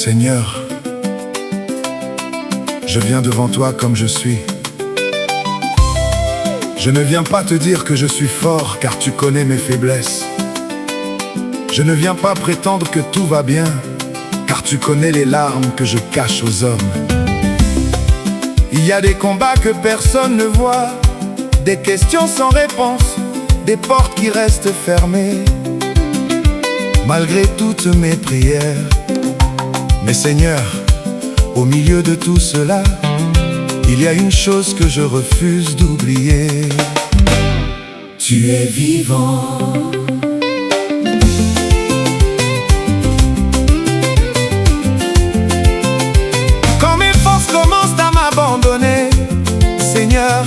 Seigneur, je viens devant toi comme je suis. Je ne viens pas te dire que je suis fort, car tu connais mes faiblesses. Je ne viens pas prétendre que tout va bien, car tu connais les larmes que je cache aux hommes. Il y a des combats que personne ne voit, des questions sans réponse, des portes qui restent fermées, malgré toutes mes prières. Mais Seigneur, au milieu de tout cela, il y a une chose que je refuse d'oublier. Tu es vivant. Quand mes forces commencent à m'abandonner, Seigneur,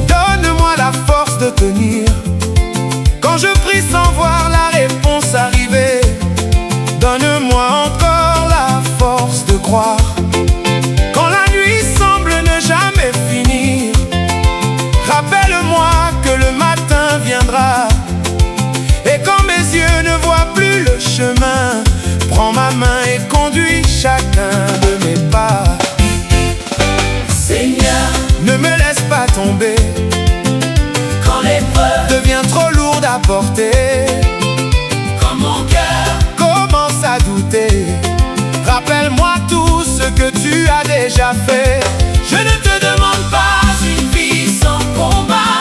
donne-moi la force de tenir. Quand je prie sans voir la réponse arriver, donne-moi encore la force de croire. Quand la nuit semble ne jamais finir, rappelle-moi que le matin viendra. Et quand mes yeux ne voient plus le chemin, prends ma main et conduis chacun de mes pas. Seigneur, ne me laisse pas tomber quand l'épreuve devient trop lourde à porter. Quand mon cœur commence à douter, rappelle-moi tout ce que tu as déjà fait. Je ne te demande pas une vie sans combat,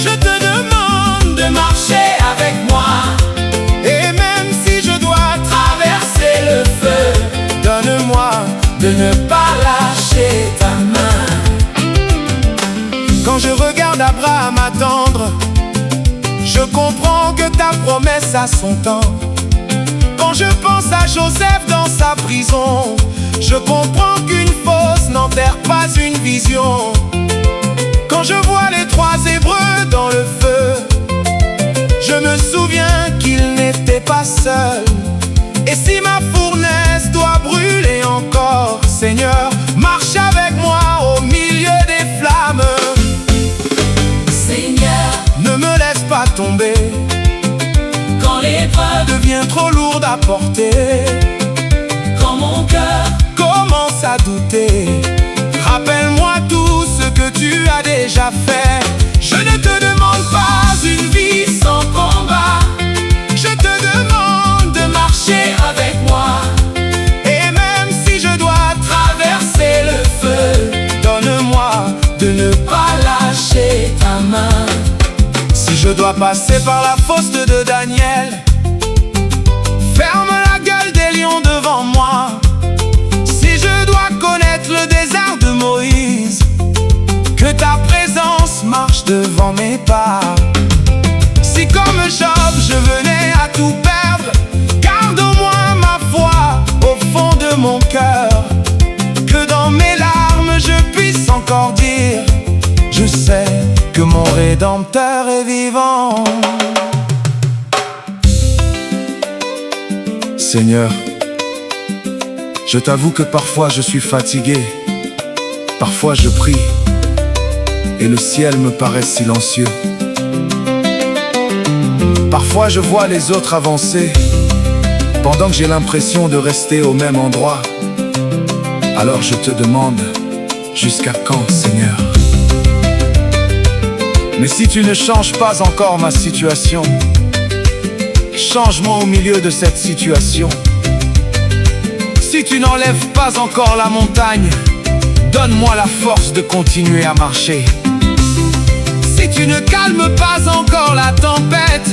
Je te demande de marcher avec moi. et même si je dois Traverser le feu, donne-moi de ne pas lâcher ta main. Quand je regarde Abraham attendre, je comprends que ta promesse a son temps. Quand je pense à Joseph dans sa prison, je comprends qu'une fosse n'enterre pas une vision. Quand je vois les 3 Hébreux dans le feu, je me souviens qu'ils n'étaient pas seuls. Et si ma fournaise doit brûler encore, Seigneur, marche avec moi au milieu des flammes. Seigneur, Ne me laisse pas tomber quand l'épreuve, devient trop lourde à porter. quand mon cœur Commence à douter, rappelle-moi tout ce que tu as déjà fait. Je ne te demande pas une vie sans combat, je te demande de marcher avec moi. et même si je dois Traverser le feu, donne-moi de ne pas lâcher ta main. Si je dois passer par la fosse de Daniel, ferme la gueule des lions devant moi. Si je dois connaître le désert de Moïse, que ta présence marche devant mes pas. Si comme Job je venais à tout perdre, garde au moins ma foi au fond de mon cœur. Que dans mes larmes je puisse encore dire: je sais que mon Rédempteur est vivant. Seigneur, je t'avoue que parfois je suis fatigué. Parfois je prie et le ciel me paraît silencieux. Parfois je vois les autres avancer pendant que j'ai l'impression de rester au même endroit. Alors je te demande, jusqu'à quand, Seigneur? Mais si tu ne changes pas encore ma situation, change-moi au milieu de cette situation. Si tu n'enlèves pas encore la montagne, donne-moi la force de continuer à marcher. Si tu ne calmes pas encore la tempête,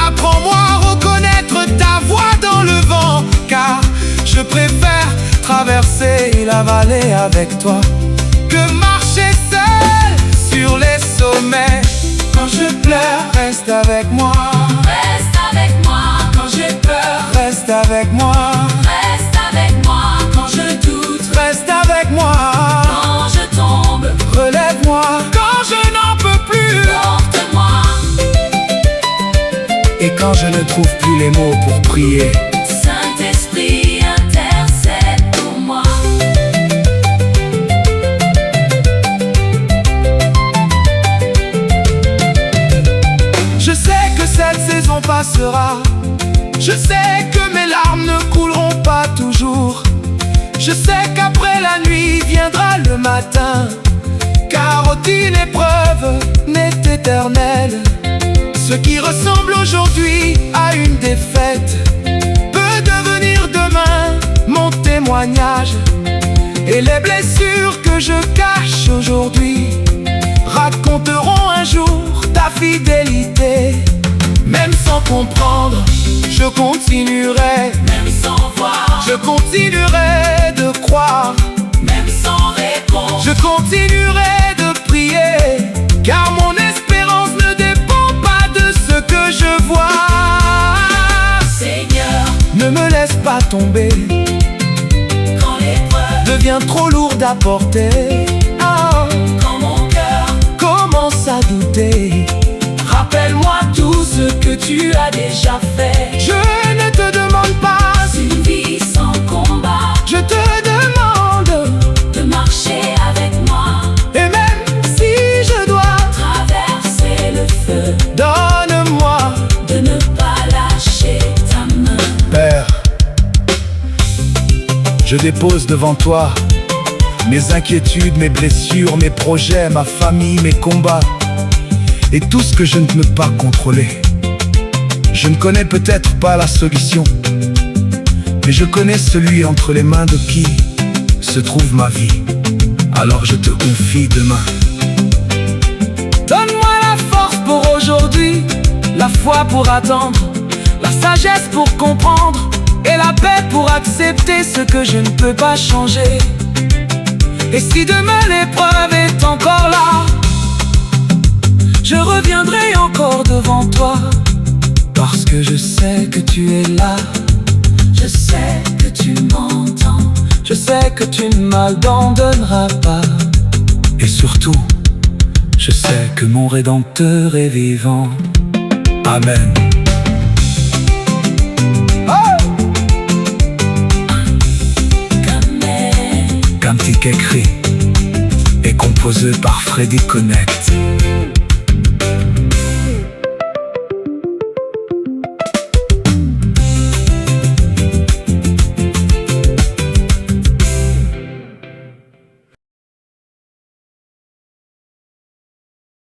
apprends-moi à reconnaître ta voix dans le vent. Car je préfère traverser la vallée avec toi que marcher seul sur les sommets. Quand je pleure, reste avec moi. Reste avec moi quand j'ai peur. Reste avec moi. Reste avec moi quand je doute. Reste avec moi. Quand je tombe, Relève-moi. Quand je n'en peux plus. porte-moi. Et quand je ne trouve plus les mots pour prier, Saint-Esprit, intercède pour moi. je sais que cette saison passera. Je sais que mes larmes ne couleront pas toujours. Je sais qu'après la nuit viendra le matin, car aucune épreuve n'est éternelle. Ce qui ressemble aujourd'hui à une défaite peut devenir demain mon témoignage. Et les blessures que je cache aujourd'hui raconteront un jour ta fidélité. Même sans comprendre, je continuerai. Même sans voir, Je continuerai de croire. même sans réponse, Je continuerai de prier, car mon espérance ne dépend pas de ce que je vois. Seigneur, Ne me laisse pas tomber, quand l'épreuve, devient trop lourde à porter. Ah, quand mon cœur, commence à douter. rappelle-moi tout ce que tu as déjà fait. Je ne te demande pas, Une vie sans combat, je te demande. de marcher avec moi, Et même si je dois, traverser le feu, donne-moi. de ne pas lâcher ta main. Père, je dépose devant toi mes inquiétudes, mes blessures, mes projets, ma famille, mes combats et tout ce que je ne peux pas contrôler. Je ne connais peut-être pas la solution, mais je connais celui entre les mains de qui se trouve ma vie. Alors je te confie demain. Donne-moi la force pour aujourd'hui, la foi pour attendre, la sagesse pour comprendre et la paix pour accepter ce que je ne peux pas changer. Et si demain l'épreuve est encore là, je reviendrai encore devant toi, parce que je sais que tu es là. Je sais que tu m'entends, Je sais que tu ne m'abandonneras pas. Et surtout, je sais que mon Rédempteur est vivant. Amen. Amen. Cantique écrit et composé par Freddy Connect.